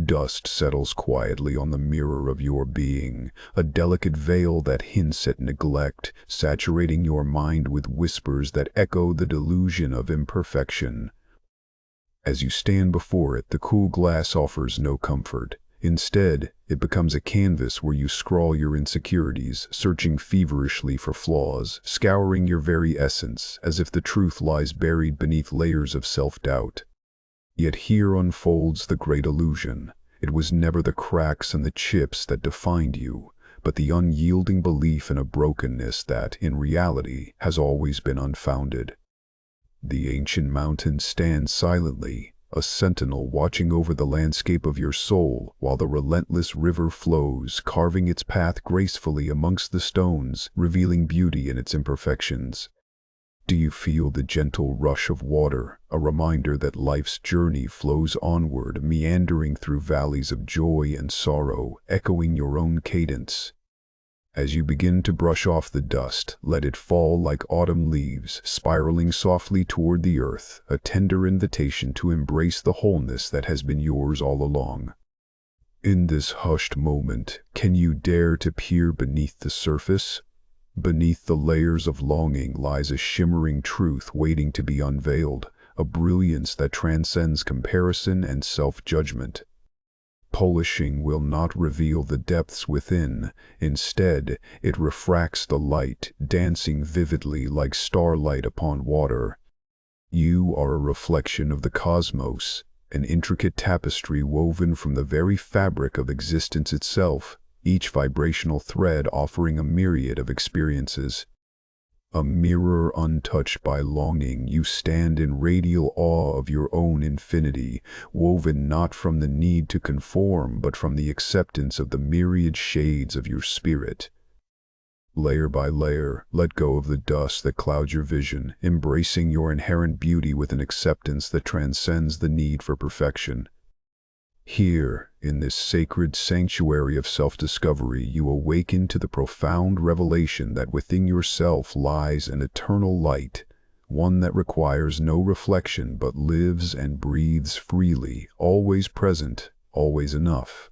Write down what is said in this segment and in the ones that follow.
Dust settles quietly on the mirror of your being, a delicate veil that hints at neglect, saturating your mind with whispers that echo the delusion of imperfection. As you stand before it, the cool glass offers no comfort. Instead, it becomes a canvas where you scrawl your insecurities, searching feverishly for flaws, scouring your very essence, as if the truth lies buried beneath layers of self-doubt. Yet here unfolds the great illusion. It was never the cracks and the chips that defined you, but the unyielding belief in a brokenness that, in reality, has always been unfounded. The ancient mountain stands silently, a sentinel watching over the landscape of your soul, while the relentless river flows, carving its path gracefully amongst the stones, revealing beauty in its imperfections. Do you feel the gentle rush of water, a reminder that life's journey flows onward, meandering through valleys of joy and sorrow, echoing your own cadence? As you begin to brush off the dust, let it fall like autumn leaves, spiraling softly toward the earth, a tender invitation to embrace the wholeness that has been yours all along. In this hushed moment, can you dare to peer beneath the surface? Beneath the layers of longing lies a shimmering truth waiting to be unveiled, a brilliance that transcends comparison and self-judgment. Polishing will not reveal the depths within. Instead, it refracts the light, dancing vividly like starlight upon water. You are a reflection of the cosmos, an intricate tapestry woven from the very fabric of existence itself, each vibrational thread offering a myriad of experiences. A mirror untouched by longing, you stand in radial awe of your own infinity, woven not from the need to conform, but from the acceptance of the myriad shades of your spirit. Layer by layer, let go of the dust that clouds your vision, embracing your inherent beauty with an acceptance that transcends the need for perfection. Here, in this sacred sanctuary of self-discovery, you awaken to the profound revelation that within yourself lies an eternal light, one that requires no reflection but lives and breathes freely, always present, always enough.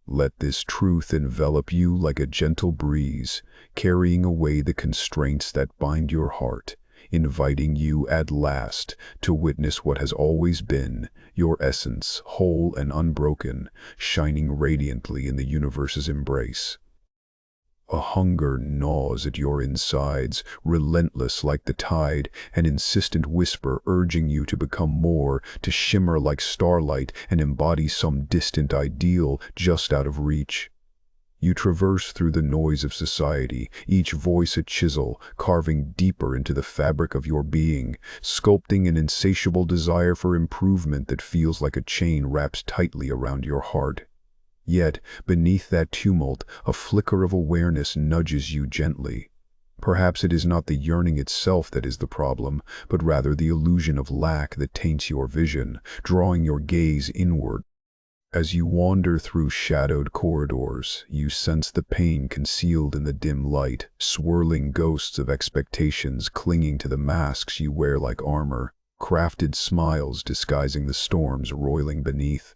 Let this truth envelop you like a gentle breeze, carrying away the constraints that bind your heart, inviting you at last to witness what has always been, your essence, whole and unbroken, shining radiantly in the universe's embrace. A hunger gnaws at your insides, relentless like the tide, an insistent whisper urging you to become more, to shimmer like starlight and embody some distant ideal just out of reach. You traverse through the noise of society, each voice a chisel, carving deeper into the fabric of your being, sculpting an insatiable desire for improvement that feels like a chain wrapped tightly around your heart. Yet, beneath that tumult, a flicker of awareness nudges you gently. Perhaps it is not the yearning itself that is the problem, but rather the illusion of lack that taints your vision, drawing your gaze inward. As you wander through shadowed corridors, you sense the pain concealed in the dim light, swirling ghosts of expectations clinging to the masks you wear like armor, crafted smiles disguising the storms roiling beneath.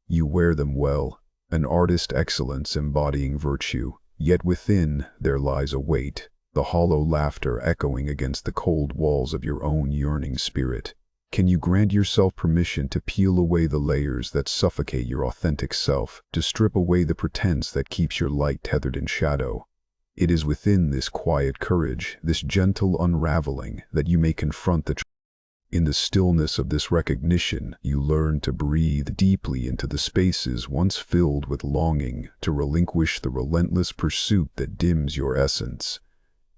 You wear them well, an artist excellence embodying virtue, yet within there lies a weight, the hollow laughter echoing against the cold walls of your own yearning spirit. Can you grant yourself permission to peel away the layers that suffocate your authentic self, to strip away the pretense that keeps your light tethered in shadow? It is within this quiet courage, this gentle unraveling, that you may confront the truth. In the stillness of this recognition, you learn to breathe deeply into the spaces once filled with longing, to relinquish the relentless pursuit that dims your essence.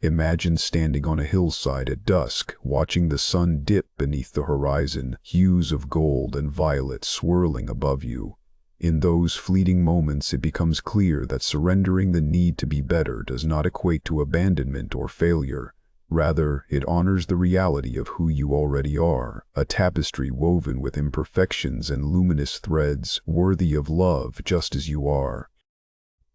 Imagine standing on a hillside at dusk, watching the sun dip beneath the horizon, hues of gold and violet swirling above you. In those fleeting moments it becomes clear that surrendering the need to be better does not equate to abandonment or failure. Rather, it honors the reality of who you already are, a tapestry woven with imperfections and luminous threads, worthy of love just as you are.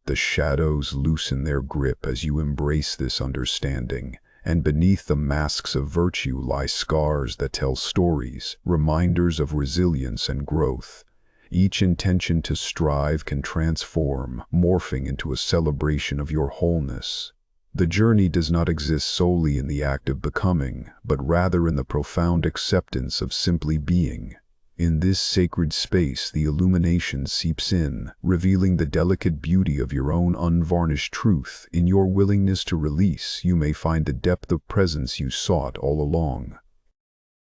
The shadows loosen their grip as you embrace this understanding, and beneath the masks of virtue lie scars that tell stories, reminders of resilience and growth. Each intention to strive can transform, morphing into a celebration of your wholeness. The journey does not exist solely in the act of becoming, but rather in the profound acceptance of simply being. In this sacred space, the illumination seeps in, revealing the delicate beauty of your own unvarnished truth. In your willingness to release, you may find the depth of presence you sought all along.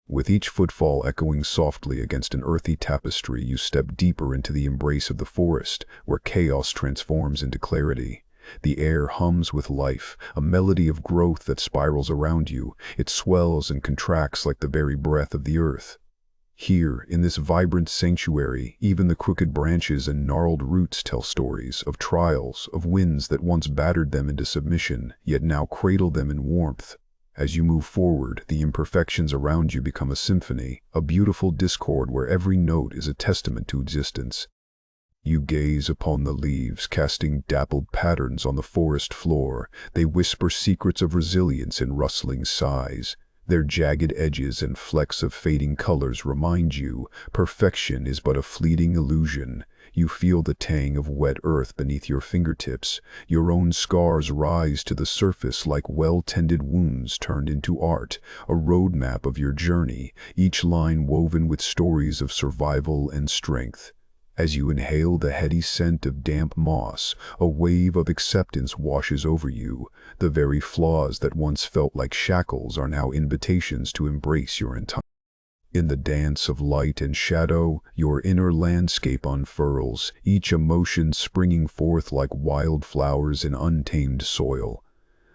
With each footfall echoing softly against an earthy tapestry, you step deeper into the embrace of the forest, where chaos transforms into clarity. The air hums with life, a melody of growth that spirals around you. It swells and contracts like the very breath of the earth. Here, in this vibrant sanctuary, even the crooked branches and gnarled roots tell stories of trials, of winds that once battered them into submission, yet now cradle them in warmth. As you move forward, the imperfections around you become a symphony, a beautiful discord where every note is a testament to existence. You gaze upon the leaves, casting dappled patterns on the forest floor. They whisper secrets of resilience in rustling sighs. Their jagged edges and flecks of fading colors remind you, perfection is but a fleeting illusion. You feel the tang of wet earth beneath your fingertips. Your own scars rise to the surface like well-tended wounds turned into art, a roadmap of your journey, each line woven with stories of survival and strength. As you inhale the heady scent of damp moss, a wave of acceptance washes over you. The very flaws that once felt like shackles are now invitations to embrace your entire. In the dance of light and shadow, your inner landscape unfurls, each emotion springing forth like wildflowers in untamed soil.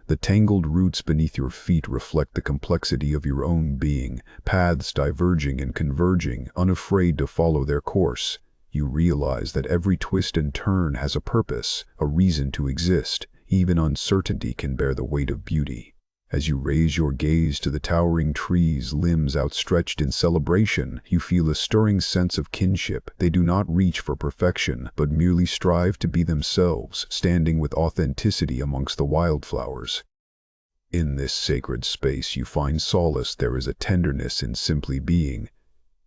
The tangled roots beneath your feet reflect the complexity of your own being, paths diverging and converging, unafraid to follow their course. You realize that every twist and turn has a purpose, a reason to exist. Even uncertainty can bear the weight of beauty. As you raise your gaze to the towering trees, limbs outstretched in celebration, you feel a stirring sense of kinship. They do not reach for perfection, but merely strive to be themselves, standing with authenticity amongst the wildflowers. In this sacred space you find solace. There is a tenderness in simply being.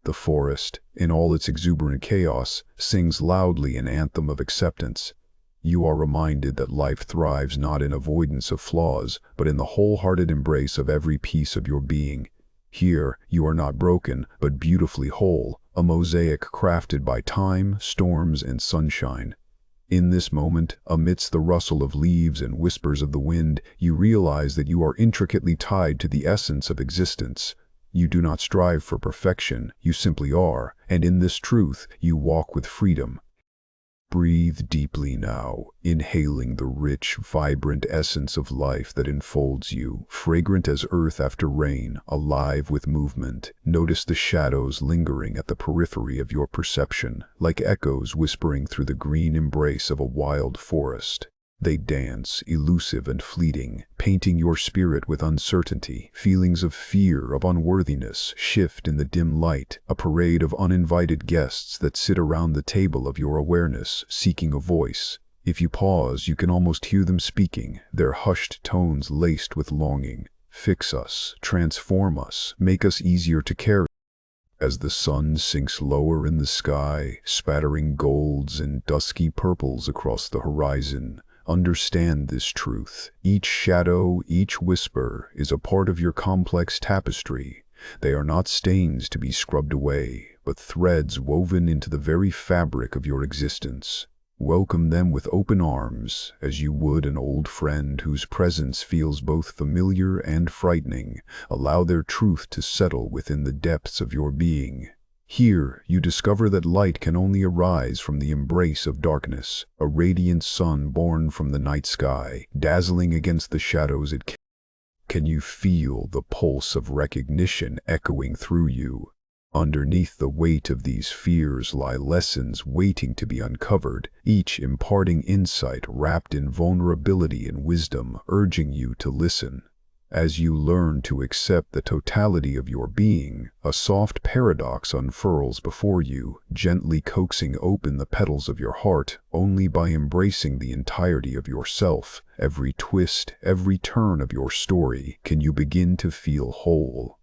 The forest, in all its exuberant chaos, sings loudly an anthem of acceptance. You are reminded that life thrives not in avoidance of flaws, but in the wholehearted embrace of every piece of your being. Here, you are not broken, but beautifully whole, a mosaic crafted by time, storms, and sunshine. In this moment, amidst the rustle of leaves and whispers of the wind, you realize that you are intricately tied to the essence of existence. You do not strive for perfection, you simply are, and in this truth, you walk with freedom. Breathe deeply now, inhaling the rich, vibrant essence of life that enfolds you, fragrant as earth after rain, alive with movement. Notice the shadows lingering at the periphery of your perception, like echoes whispering through the green embrace of a wild forest. They dance, elusive and fleeting, painting your spirit with uncertainty. Feelings of fear, of unworthiness, shift in the dim light, a parade of uninvited guests that sit around the table of your awareness, seeking a voice. If you pause, you can almost hear them speaking, their hushed tones laced with longing. Fix us, transform us, make us easier to carry. As the sun sinks lower in the sky, spattering golds and dusky purples across the horizon, understand this truth. Each shadow, each whisper, is a part of your complex tapestry. They are not stains to be scrubbed away, but threads woven into the very fabric of your existence. Welcome them with open arms, as you would an old friend whose presence feels both familiar and frightening. Allow their truth to settle within the depths of your being. Here, you discover that light can only arise from the embrace of darkness, a radiant sun born from the night sky, dazzling against the shadows it casts. Can you feel the pulse of recognition echoing through you? Underneath the weight of these fears lie lessons waiting to be uncovered, each imparting insight wrapped in vulnerability and wisdom, urging you to listen. As you learn to accept the totality of your being, a soft paradox unfurls before you, gently coaxing open the petals of your heart. Only by embracing the entirety of yourself, every twist, every turn of your story, can you begin to feel whole.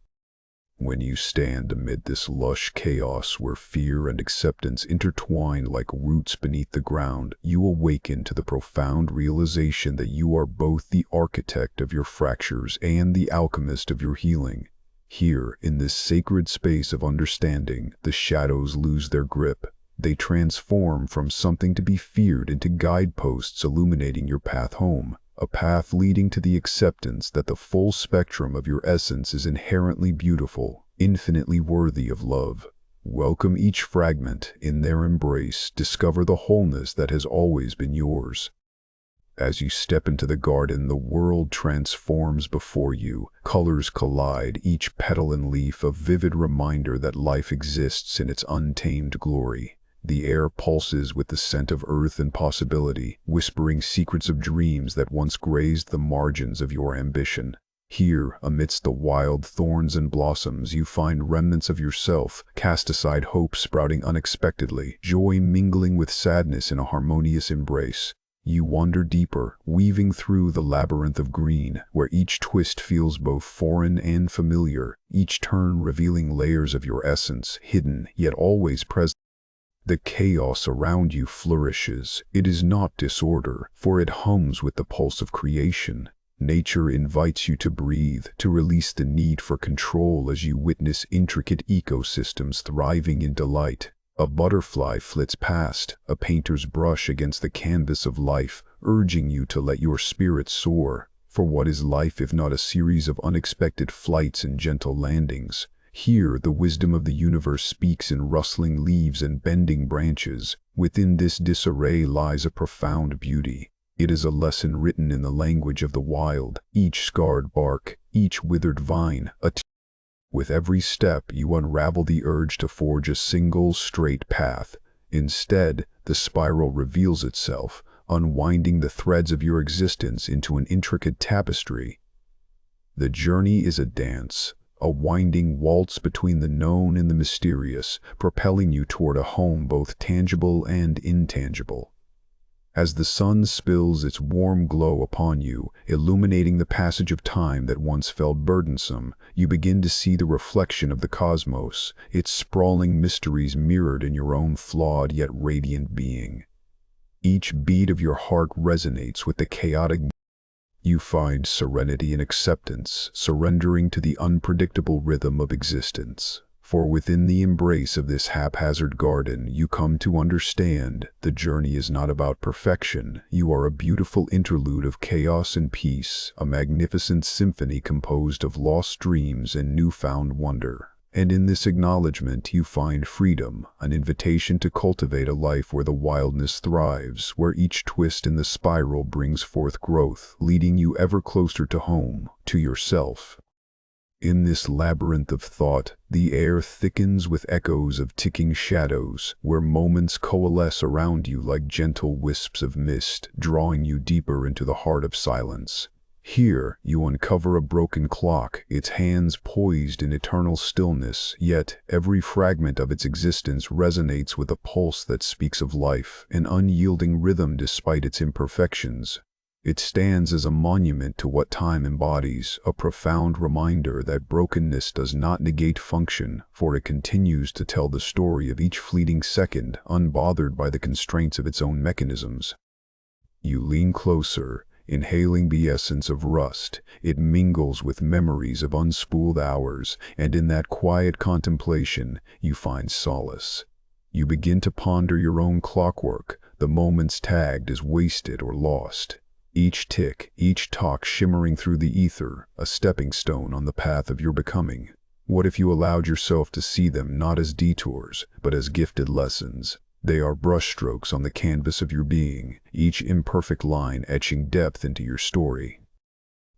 When you stand amid this lush chaos where fear and acceptance intertwine like roots beneath the ground, you awaken to the profound realization that you are both the architect of your fractures and the alchemist of your healing. Here, in this sacred space of understanding, the shadows lose their grip. They transform from something to be feared into guideposts illuminating your path home. A path leading to the acceptance that the full spectrum of your essence is inherently beautiful, infinitely worthy of love. Welcome each fragment. In their embrace, discover the wholeness that has always been yours. As you step into the garden, the world transforms before you. Colors collide, each petal and leaf a vivid reminder that life exists in its untamed glory. The air pulses with the scent of earth and possibility, whispering secrets of dreams that once grazed the margins of your ambition. Here, amidst the wild thorns and blossoms, you find remnants of yourself, cast aside hope sprouting unexpectedly, joy mingling with sadness in a harmonious embrace. You wander deeper, weaving through the labyrinth of green, where each twist feels both foreign and familiar, each turn revealing layers of your essence, hidden yet always present. The chaos around you flourishes. It is not disorder, for it hums with the pulse of creation. Nature invites you to breathe, to release the need for control as you witness intricate ecosystems thriving in delight. A butterfly flits past, a painter's brush against the canvas of life, urging you to let your spirit soar. For what is life if not a series of unexpected flights and gentle landings? Here, the wisdom of the universe speaks in rustling leaves and bending branches. Within this disarray lies a profound beauty. It is a lesson written in the language of the wild, each scarred bark, each withered vine. With every step, you unravel the urge to forge a single, straight path. Instead, the spiral reveals itself, unwinding the threads of your existence into an intricate tapestry. The journey is a dance, a winding waltz between the known and the mysterious, propelling you toward a home both tangible and intangible. As the sun spills its warm glow upon you, illuminating the passage of time that once felt burdensome, you begin to see the reflection of the cosmos, its sprawling mysteries mirrored in your own flawed yet radiant being. Each beat of your heart resonates with the chaotic. You find serenity and acceptance, surrendering to the unpredictable rhythm of existence. For within the embrace of this haphazard garden, you come to understand the journey is not about perfection. You are a beautiful interlude of chaos and peace, a magnificent symphony composed of lost dreams and newfound wonder. And in this acknowledgement you find freedom, an invitation to cultivate a life where the wildness thrives, where each twist in the spiral brings forth growth, leading you ever closer to home, to yourself. In this labyrinth of thought, the air thickens with echoes of ticking shadows, where moments coalesce around you like gentle wisps of mist, drawing you deeper into the heart of silence. Here, you uncover a broken clock, its hands poised in eternal stillness, yet every fragment of its existence resonates with a pulse that speaks of life, an unyielding rhythm despite its imperfections. It stands as a monument to what time embodies, a profound reminder that brokenness does not negate function, for it continues to tell the story of each fleeting second, unbothered by the constraints of its own mechanisms. You lean closer, inhaling the essence of rust. It mingles with memories of unspooled hours, and in that quiet contemplation, you find solace. You begin to ponder your own clockwork, the moments tagged as wasted or lost. Each tick, each talk shimmering through the ether, a stepping stone on the path of your becoming. What if you allowed yourself to see them not as detours, but as gifted lessons? They are brushstrokes on the canvas of your being, each imperfect line etching depth into your story.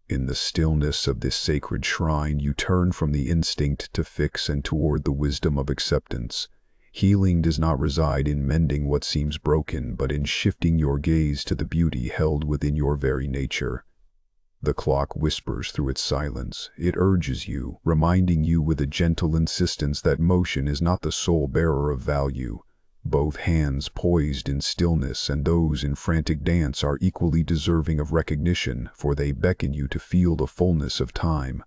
In the stillness of this sacred shrine, you turn from the instinct to fix and toward the wisdom of acceptance. Healing does not reside in mending what seems broken, but in shifting your gaze to the beauty held within your very nature. The clock whispers through its silence. It urges you, reminding you with a gentle insistence that motion is not the sole bearer of value. Both hands poised in stillness and those in frantic dance are equally deserving of recognition, for they beckon you to feel the fullness of time.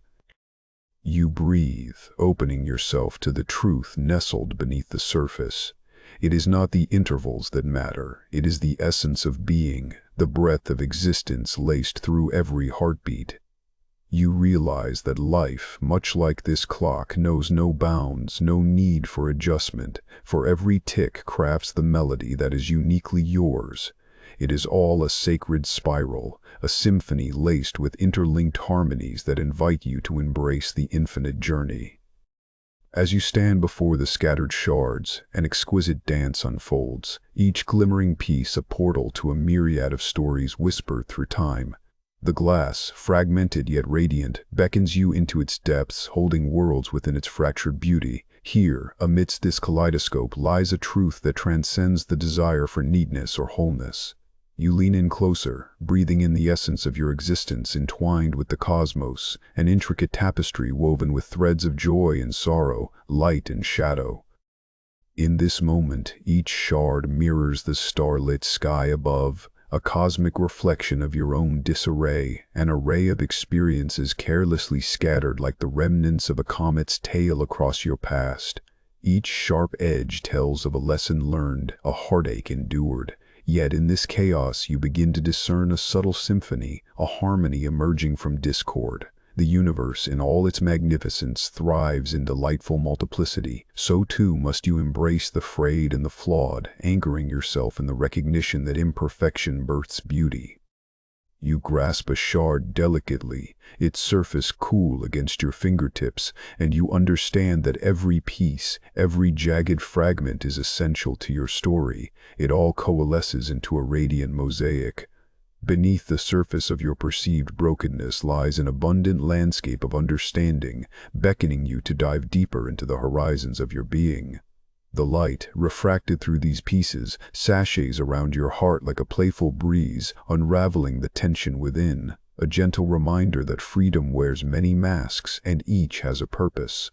You breathe, opening yourself to the truth nestled beneath the surface. It is not the intervals that matter, it is the essence of being, the breath of existence laced through every heartbeat. You realize that life, much like this clock, knows no bounds, no need for adjustment, for every tick crafts the melody that is uniquely yours. It is all a sacred spiral, a symphony laced with interlinked harmonies that invite you to embrace the infinite journey. As you stand before the scattered shards, an exquisite dance unfolds, each glimmering piece a portal to a myriad of stories whispered through time. The glass, fragmented yet radiant, beckons you into its depths, holding worlds within its fractured beauty. Here, amidst this kaleidoscope, lies a truth that transcends the desire for neatness or wholeness. You lean in closer, breathing in the essence of your existence entwined with the cosmos, an intricate tapestry woven with threads of joy and sorrow, light and shadow. In this moment, each shard mirrors the starlit sky above, a cosmic reflection of your own disarray, an array of experiences carelessly scattered like the remnants of a comet's tail across your past. Each sharp edge tells of a lesson learned, a heartache endured. Yet in this chaos you begin to discern a subtle symphony, a harmony emerging from discord. The universe in all its magnificence thrives in delightful multiplicity. So too must you embrace the frayed and the flawed, anchoring yourself in the recognition that imperfection births beauty. You grasp a shard delicately, its surface cool against your fingertips, and you understand that every piece, every jagged fragment is essential to your story. It all coalesces into a radiant mosaic. Beneath the surface of your perceived brokenness lies an abundant landscape of understanding, beckoning you to dive deeper into the horizons of your being. The light, refracted through these pieces, sachets around your heart like a playful breeze, unraveling the tension within, a gentle reminder that freedom wears many masks and each has a purpose.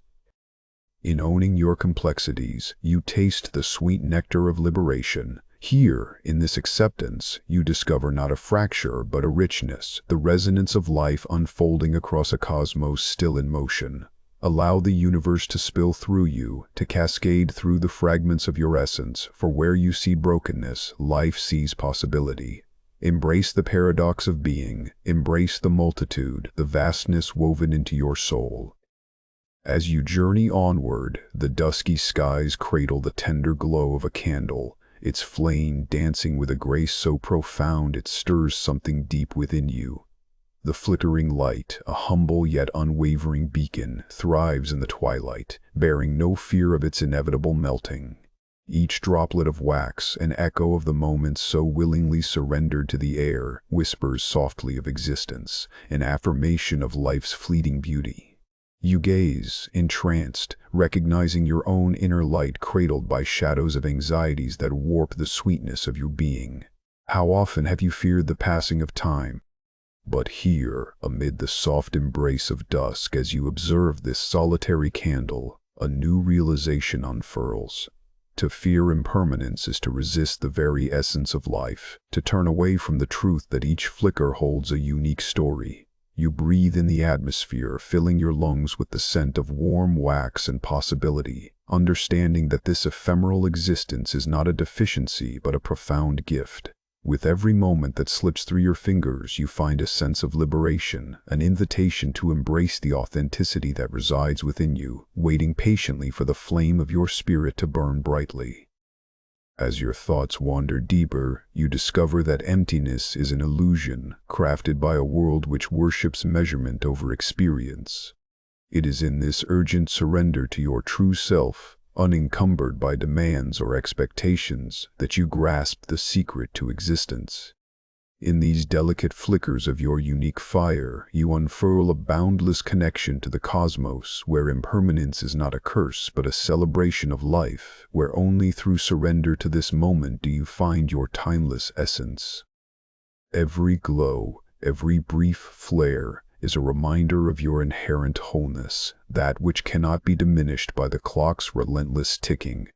In owning your complexities, you taste the sweet nectar of liberation. Here, in this acceptance, you discover not a fracture but a richness, the resonance of life unfolding across a cosmos still in motion. Allow the universe to spill through you, to cascade through the fragments of your essence, for where you see brokenness, life sees possibility. Embrace the paradox of being, embrace the multitude, the vastness woven into your soul. As you journey onward, the dusky skies cradle the tender glow of a candle, its flame dancing with a grace so profound it stirs something deep within you. The flickering light, a humble yet unwavering beacon, thrives in the twilight, bearing no fear of its inevitable melting. Each droplet of wax, an echo of the moments so willingly surrendered to the air, whispers softly of existence, an affirmation of life's fleeting beauty. You gaze, entranced, recognizing your own inner light cradled by shadows of anxieties that warp the sweetness of your being. How often have you feared the passing of time? But here, amid the soft embrace of dusk, as you observe this solitary candle, a new realization unfurls. To fear impermanence is to resist the very essence of life, to turn away from the truth that each flicker holds a unique story. You breathe in the atmosphere, filling your lungs with the scent of warm wax and possibility, understanding that this ephemeral existence is not a deficiency but a profound gift. With every moment that slips through your fingers, you find a sense of liberation, an invitation to embrace the authenticity that resides within you, waiting patiently for the flame of your spirit to burn brightly. As your thoughts wander deeper, you discover that emptiness is an illusion, crafted by a world which worships measurement over experience. It is in this urgent surrender to your true self, unencumbered by demands or expectations, that you grasp the secret to existence. In these delicate flickers of your unique fire, you unfurl a boundless connection to the cosmos, where impermanence is not a curse but a celebration of life, where only through surrender to this moment do you find your timeless essence. Every glow, every brief flare, is a reminder of your inherent wholeness, that which cannot be diminished by the clock's relentless ticking.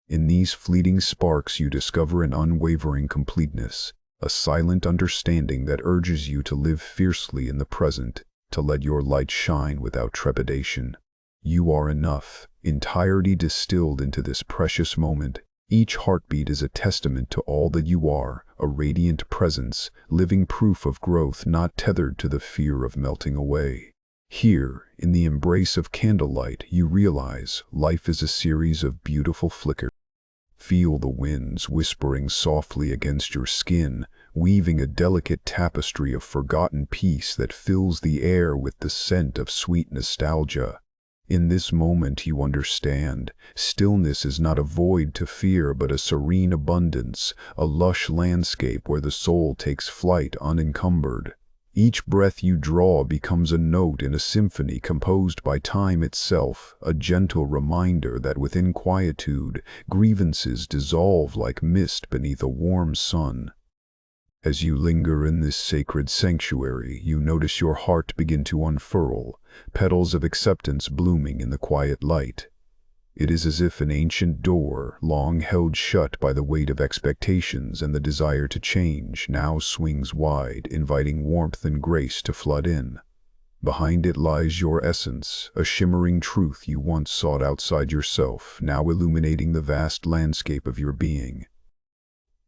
In these fleeting sparks you discover an unwavering completeness, a silent understanding that urges you to live fiercely in the present, to let your light shine without trepidation. You are enough, entirety distilled into this precious moment. Each heartbeat is a testament to all that you are, a radiant presence, living proof of growth not tethered to the fear of melting away. Here, in the embrace of candlelight, you realize life is a series of beautiful flickers. Feel the winds whispering softly against your skin, weaving a delicate tapestry of forgotten peace that fills the air with the scent of sweet nostalgia. In this moment you understand, stillness is not a void to fear but a serene abundance, a lush landscape where the soul takes flight unencumbered. Each breath you draw becomes a note in a symphony composed by time itself, a gentle reminder that within quietude, grievances dissolve like mist beneath a warm sun. As you linger in this sacred sanctuary, you notice your heart begin to unfurl, petals of acceptance blooming in the quiet light. It is as if an ancient door, long held shut by the weight of expectations and the desire to change, now swings wide, inviting warmth and grace to flood in. Behind it lies your essence, a shimmering truth you once sought outside yourself, now illuminating the vast landscape of your being.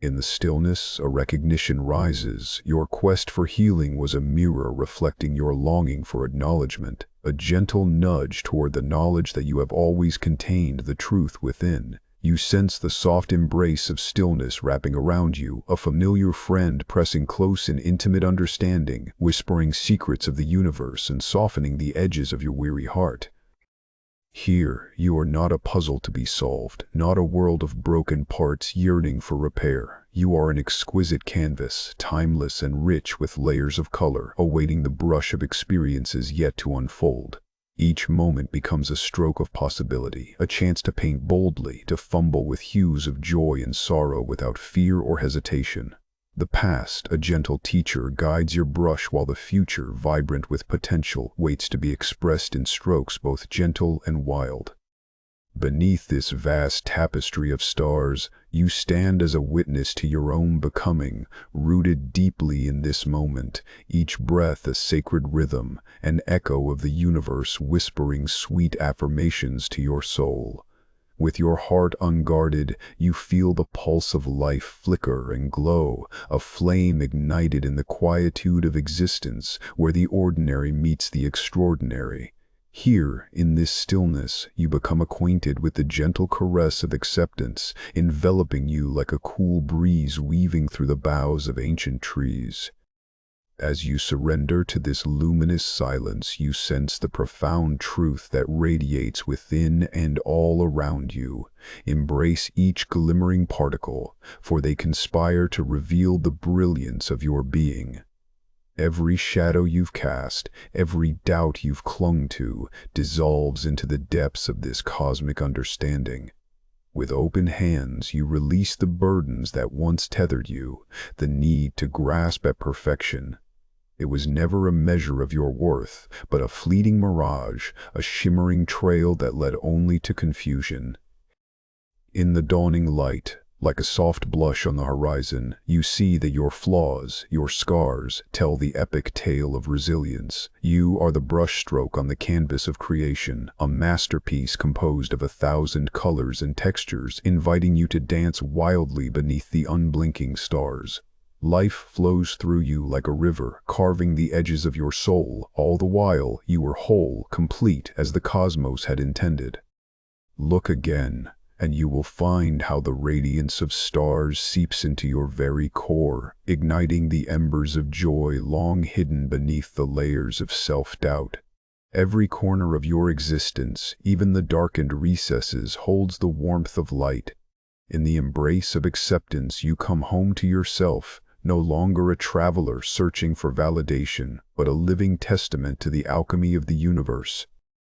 In the stillness, a recognition rises. Your quest for healing was a mirror reflecting your longing for acknowledgement, a gentle nudge toward the knowledge that you have always contained the truth within. You sense the soft embrace of stillness wrapping around you, a familiar friend pressing close in intimate understanding, whispering secrets of the universe and softening the edges of your weary heart. Here, you are not a puzzle to be solved, not a world of broken parts yearning for repair. You are an exquisite canvas, timeless and rich with layers of color, awaiting the brush of experiences yet to unfold. Each moment becomes a stroke of possibility, a chance to paint boldly, to fumble with hues of joy and sorrow without fear or hesitation. The past, a gentle teacher, guides your brush while the future, vibrant with potential, waits to be expressed in strokes both gentle and wild. Beneath this vast tapestry of stars, you stand as a witness to your own becoming, rooted deeply in this moment, each breath a sacred rhythm, an echo of the universe whispering sweet affirmations to your soul. With your heart unguarded, you feel the pulse of life flicker and glow, a flame ignited in the quietude of existence where the ordinary meets the extraordinary. Here, in this stillness, you become acquainted with the gentle caress of acceptance, enveloping you like a cool breeze weaving through the boughs of ancient trees. As you surrender to this luminous silence, you sense the profound truth that radiates within and all around you. Embrace each glimmering particle, for they conspire to reveal the brilliance of your being. Every shadow you've cast, every doubt you've clung to, dissolves into the depths of this cosmic understanding. With open hands, you release the burdens that once tethered you, the need to grasp at perfection. It was never a measure of your worth, but a fleeting mirage, a shimmering trail that led only to confusion. In the dawning light, like a soft blush on the horizon, you see that your flaws, your scars, tell the epic tale of resilience. You are the brushstroke on the canvas of creation, a masterpiece composed of 1,000 colors and textures, inviting you to dance wildly beneath the unblinking stars. Life flows through you like a river, carving the edges of your soul. All the while, you were whole, complete, as the cosmos had intended. Look again, and you will find how the radiance of stars seeps into your very core, igniting the embers of joy long hidden beneath the layers of self-doubt. Every corner of your existence, even the darkened recesses, holds the warmth of light. In the embrace of acceptance, you come home to yourself, no longer a traveler searching for validation, but a living testament to the alchemy of the universe.